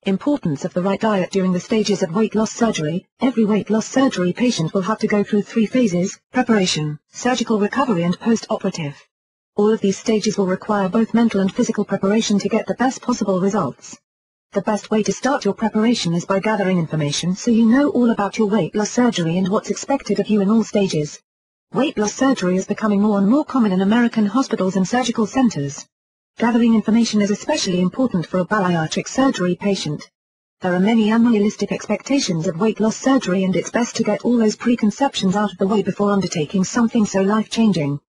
Importance of the right diet during the stages of weight loss surgery. Every weight loss surgery patient will have to go through 3 phases: preparation, surgical recovery and post-operative. All of these stages will require both mental and physical preparation to get the best possible results. The best way to start your preparation is by gathering information so you know all about your weight loss surgery and what's expected of you in all stages. Weight loss surgery is becoming more and more common in American hospitals and surgical centers. Gathering information is especially important for a bariatric surgery patient. There are many unrealistic expectations of weight loss surgery, and it's best to get all those preconceptions out of the way before undertaking something so life-changing.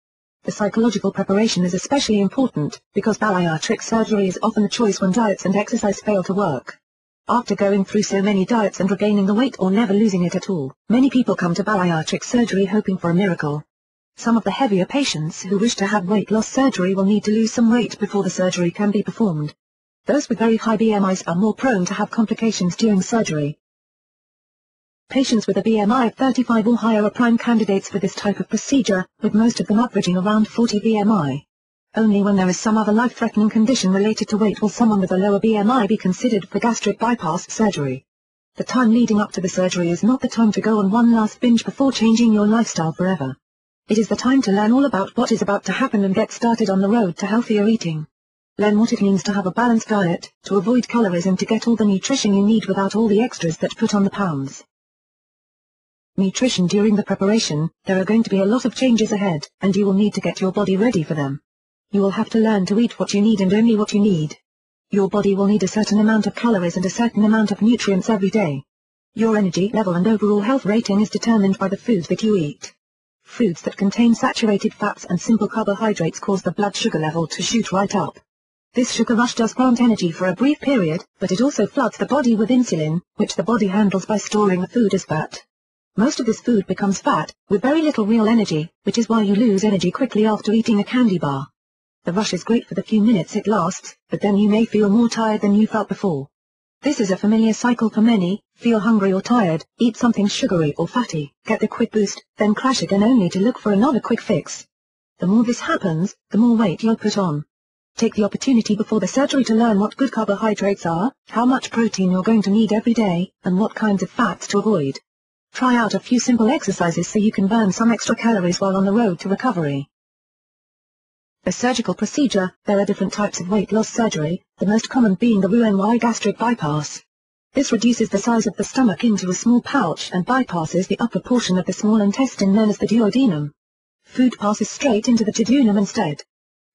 The psychological preparation is especially important, because bariatric surgery is often a choice when diets and exercise fail to work. After going through so many diets and regaining the weight or never losing it at all, many people come to bariatric surgery hoping for a miracle. Some of the heavier patients who wish to have weight loss surgery will need to lose some weight before the surgery can be performed. Those with very high BMIs are more prone to have complications during surgery. Patients with a BMI of 35 or higher are prime candidates for this type of procedure, with most of them averaging around 40 BMI. Only when there is some other life-threatening condition related to weight will someone with a lower BMI be considered for gastric bypass surgery. The time leading up to the surgery is not the time to go on one last binge before changing your lifestyle forever. It is the time to learn all about what is about to happen and get started on the road to healthier eating. Learn what it means to have a balanced diet, to avoid calories and to get all the nutrition you need without all the extras that put on the pounds. Nutrition during the preparation. There are going to be a lot of changes ahead, and you will need to get your body ready for them. You will have to learn to eat what you need and only what you need. Your body will need a certain amount of calories and a certain amount of nutrients every day. Your energy level and overall health rating is determined by the food that you eat. Foods that contain saturated fats and simple carbohydrates cause the blood sugar level to shoot right up. This sugar rush does grant energy for a brief period, but it also floods the body with insulin, which the body handles by storing the food as fat. Most of this food becomes fat, with very little real energy, which is why you lose energy quickly after eating a candy bar. The rush is great for the few minutes it lasts, but then you may feel more tired than you felt before. This is a familiar cycle for many: feel hungry or tired, eat something sugary or fatty, get the quick boost, then crash again only to look for another quick fix. The more this happens, the more weight you'll put on. Take the opportunity before the surgery to learn what good carbohydrates are, how much protein you're going to need every day, and what kinds of fats to avoid. Try out a few simple exercises so you can burn some extra calories while on the road to recovery. The surgical procedure. There are different types of weight loss surgery, the most common being the Roux-en-Y gastric bypass. This reduces the size of the stomach into a small pouch and bypasses the upper portion of the small intestine known as the duodenum. Food passes straight into the jejunum instead.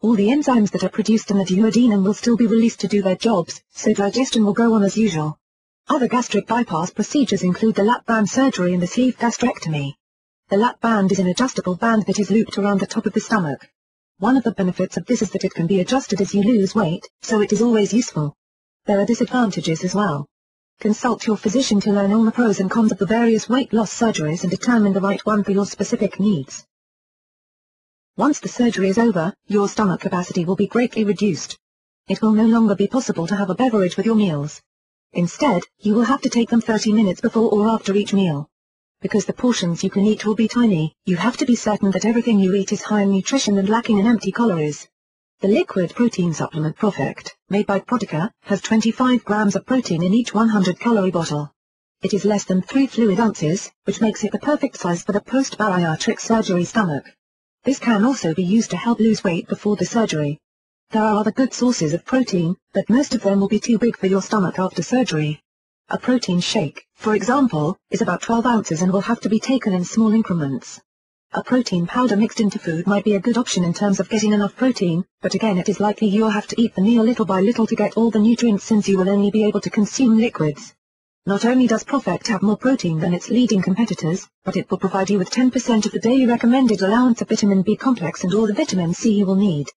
All the enzymes that are produced in the duodenum will still be released to do their jobs, so digestion will go on as usual. Other gastric bypass procedures include the lap band surgery and the sleeve gastrectomy. The lap band is an adjustable band that is looped around the top of the stomach. One of the benefits of this is that it can be adjusted as you lose weight, so it is always useful. There are disadvantages as well. Consult your physician to learn all the pros and cons of the various weight loss surgeries and determine the right one for your specific needs. Once the surgery is over, your stomach capacity will be greatly reduced. It will no longer be possible to have a beverage with your meals. Instead, you will have to take them 30 minutes before or after each meal. Because the portions you can eat will be tiny, you have to be certain that everything you eat is high in nutrition and lacking in empty calories. The liquid protein supplement ProfectR, made by Protica, has 25 grams of protein in each 100-calorie bottle. It is less than 3 fluid ounces, which makes it the perfect size for the post-bariatric surgery stomach. This can also be used to help lose weight before the surgery. There are other good sources of protein, but most of them will be too big for your stomach after surgery. A protein shake, for example, is about 12 ounces and will have to be taken in small increments. A protein powder mixed into food might be a good option in terms of getting enough protein, but again it is likely you'll have to eat the meal little by little to get all the nutrients since you will only be able to consume liquids. Not only does ProfectR have more protein than its leading competitors, but it will provide you with 10% of the daily recommended allowance of vitamin B complex and all the vitamin C you will need.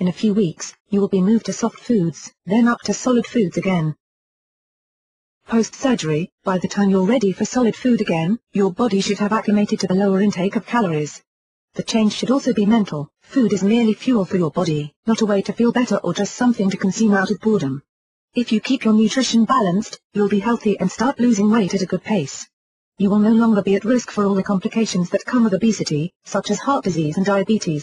In a few weeks, you will be moved to soft foods, then up to solid foods again. Post-surgery, by the time you're ready for solid food again, your body should have acclimated to the lower intake of calories. The change should also be mental. Food is merely fuel for your body, not a way to feel better or just something to consume out of boredom. If you keep your nutrition balanced, you'll be healthy and start losing weight at a good pace. You will no longer be at risk for all the complications that come with obesity, such as heart disease and diabetes.